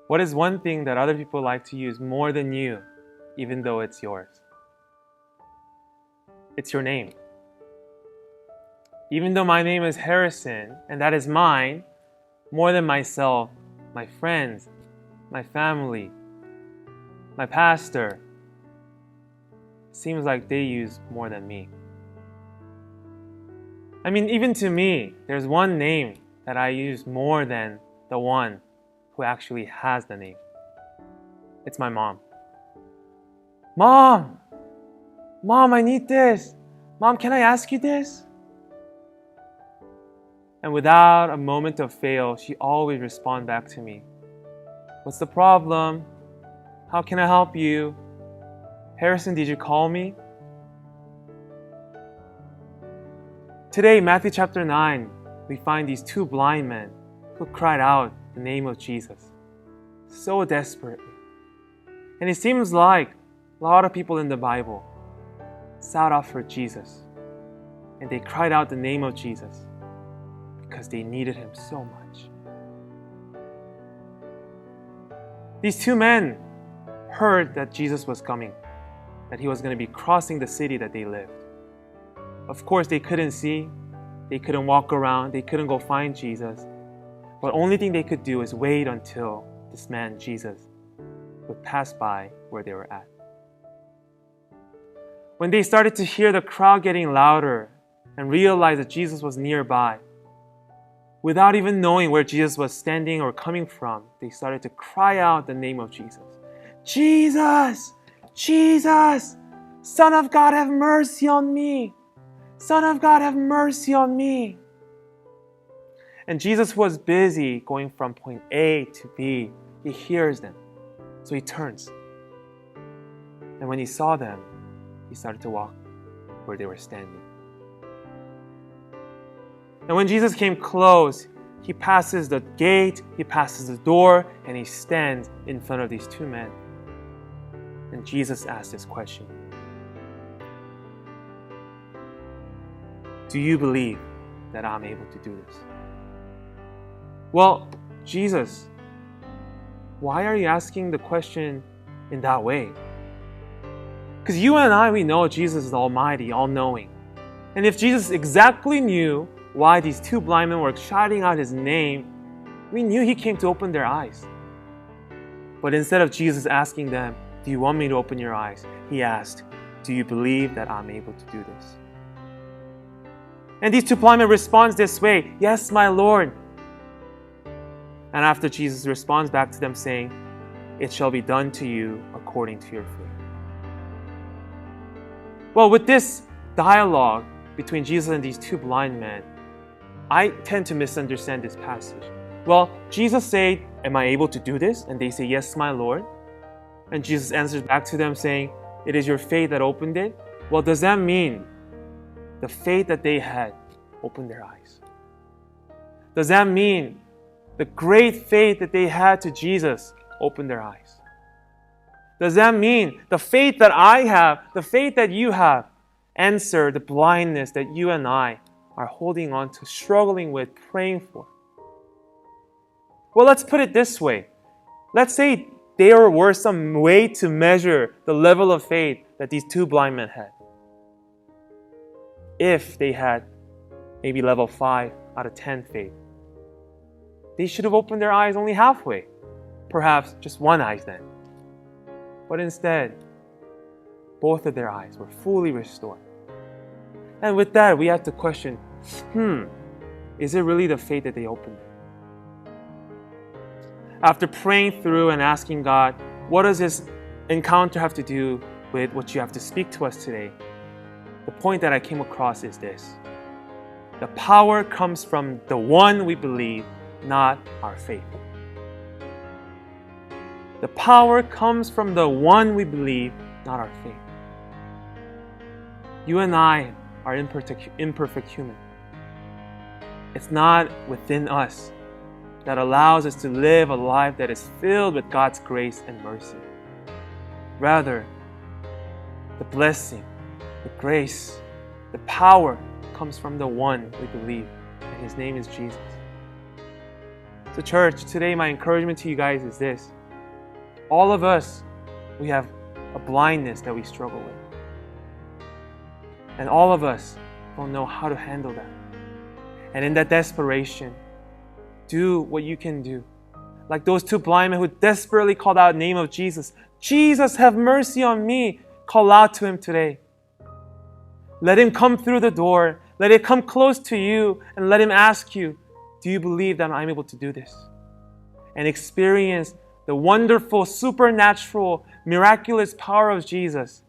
What is one thing that other people like to use more than you, even though it's yours? It's your name. Even though my name is Harrison, and that is mine, more than myself, my friends, my family, my pastor, seems like they use more than me. I mean, even to me, there's one name that I use more than the one who actually has the name. It's my mom. Mom! Mom, I need this. Mom, can I ask you this? And without a moment of fail, she always responds back to me. What's the problem? How can I help you? Harrison, did you call me? Today, Matthew chapter 9, we find these two blind men who cried out the name of Jesus so desperately. And it seems like a lot of people in the Bible sought out for Jesus, and they cried out the name of Jesus because they needed Him so much. These two men heard that Jesus was coming, that He was going to be crossing the city that they lived. Of course, they couldn't see, they couldn't walk around, they couldn't go find Jesus. But the only thing they could do is wait until this man, Jesus, would pass by where they were at. When they started to hear the crowd getting louder and realize that Jesus was nearby, without even knowing where Jesus was standing or coming from, they started to cry out the name of Jesus. Jesus! Jesus! Son of God, have mercy on me! Son of God, have mercy on me! And Jesus was busy going from point A to B. He hears them, so He turns. And when He saw them, He started to walk where they were standing. And when Jesus came close, He passes the gate, He passes the door, and He stands in front of these two men. And Jesus asked this question. Do you believe that I'm able to do this? Well, Jesus, why are you asking the question in that way? Because you and I, we know Jesus is almighty, all-knowing. And if Jesus exactly knew why these two blind men were shouting out His name, we knew He came to open their eyes. But instead of Jesus asking them, do you want me to open your eyes? He asked, do you believe that I'm able to do this? And these two blind men respond this way, yes, my Lord. And after Jesus responds back to them saying, it shall be done to you according to your faith. Well, with this dialogue between Jesus and these two blind men, I tend to misunderstand this passage. Well, Jesus said, am I able to do this? And they say, yes, my Lord. And Jesus answers back to them saying, it is your faith that opened it. Well, does that mean the faith that they had opened their eyes? Does that mean the great faith that they had to Jesus opened their eyes? Does that mean the faith that I have, the faith that you have, answered the blindness that you and I are holding on to, struggling with, praying for? Well, let's put it this way. Let's say there were some way to measure the level of faith that these two blind men had. If they had maybe level 5 out of 10 faith, they should have opened their eyes only halfway. Perhaps just one eye then. But instead, both of their eyes were fully restored. And with that, we have to question, is it really the faith that they opened? After praying through and asking God, what does this encounter have to do with what you have to speak to us today? The point that I came across is this. The power comes from the one we believe, not our faith. The power comes from the one we believe, not our faith. You and I are imperfect human. It's not within us that allows us to live a life that is filled with God's grace and mercy. Rather, the blessing, the grace, the power comes from the one we believe, and His name is Jesus. So church, today my encouragement to you guys is this. All of us, we have a blindness that we struggle with. And all of us don't know how to handle that. And in that desperation, do what you can do. Like those two blind men who desperately called out the name of Jesus. Jesus, have mercy on me. Call out to Him today. Let Him come through the door. Let it come close to you and let Him ask you, do you believe that I'm able to do this? And experience the wonderful, supernatural, miraculous power of Jesus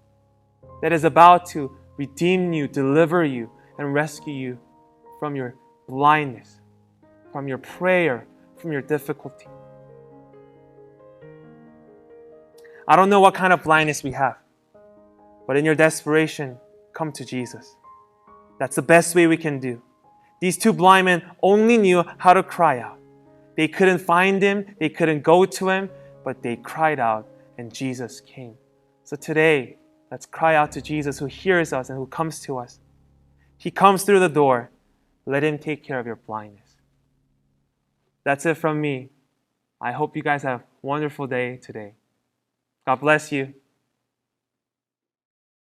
that is about to redeem you, deliver you, and rescue you from your blindness, from your prayer, from your difficulty. I don't know what kind of blindness we have, but in your desperation, come to Jesus. That's the best way we can do. These two blind men only knew how to cry out. They couldn't find Him, they couldn't go to Him, but they cried out and Jesus came. So today, let's cry out to Jesus who hears us and who comes to us. He comes through the door. Let Him take care of your blindness. That's it from me. I hope you guys have a wonderful day today. God bless you.